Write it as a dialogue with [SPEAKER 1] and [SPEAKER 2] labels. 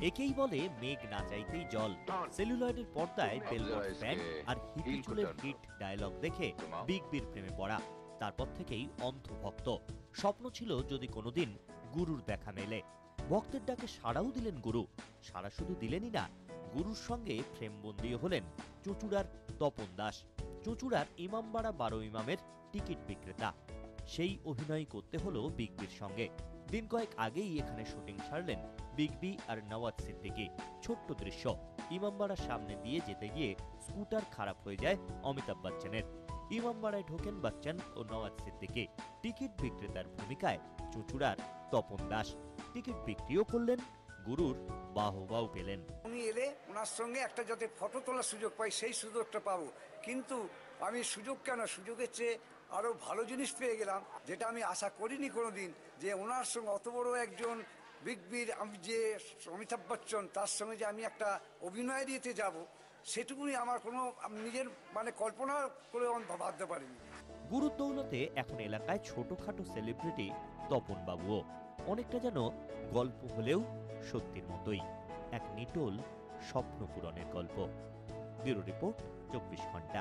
[SPEAKER 1] একেই বলে মেঘ না চাইতেই জল। সেলুলয়েডের পর্দায় বেলবট ব্যান্ড আর হিপি চুলের হিট ডায়লগ দেখে বিগ বির প্রেমে পড়া। তারপর থেকেই অন্ধভক্ত। স্বপ্ন ছিল যদি কোনোদিন গুরুর দেখা মেলে। ভক্তের ডাকে সাড়াও দিলেন গুরু। সাড়া শুধু দিলেনই না, গুরুর সঙ্গে ফ্রেমবন্দিও হলেন চুঁচুড়ার তপন দাস, চুঁচুড়ার ইমামবাড়া 12 ইমামের টিকিট বিক্রেতা। সেই অভিনয় করতে হলো বিগ বির সঙ্গে। দিন কয়েক আগেই এখানে শুটিং সারলেন বিগ বি আর নওয়াজ সিদ্দিকী। ছোট্ট দৃশ্য, ইমামবাড়ার সামনে দিয়ে যেতে গিয়ে স্কুটার খারাপ হয়ে যায় অমিতাভ বচ্চনের। ইমামবাড়ায় ঢোকেন বচ্চন ও নওয়াজ সিদ্দিকী। টিকিট বিক্রেতার ভূমিকায় চুঁচুড়ার তপন দাস। টিকিট বিক্রিও করলেন, গুরুর বাহবাও পেলেন।
[SPEAKER 2] উনি এলে ওনার সঙ্গে একটা যাতে ফটো তোলার সুযোগ পাই, সেই সুযোগটা পাবো। কিন্তু আমি সুযোগ কেন, সুযোগের চেয়ে আরও ভালো জিনিস পেয়ে গেলাম, যেটা আমি আশা করিনি কোনোদিন, যে ওনার সঙ্গে অত বড় একজন বিগ বির আমি যে অমিতাভ বচ্চন, তার সঙ্গে যে আমি একটা অভিনয় দিতে যাব, সেটুকুনি আমার কোনো নিজের কল্পনা করে ভাবতে পারিনি।
[SPEAKER 1] গুরুর দৌলতে এখন এলাকায় ছোটখাটো সেলিব্রিটি তপন বাবুও। অনেকটা যেন গল্প হলেও সত্যির মতোই, এক নিটোল স্বপ্ন পূরণের গল্প। ব্যুরো রিপোর্ট, 24 ঘন্টা।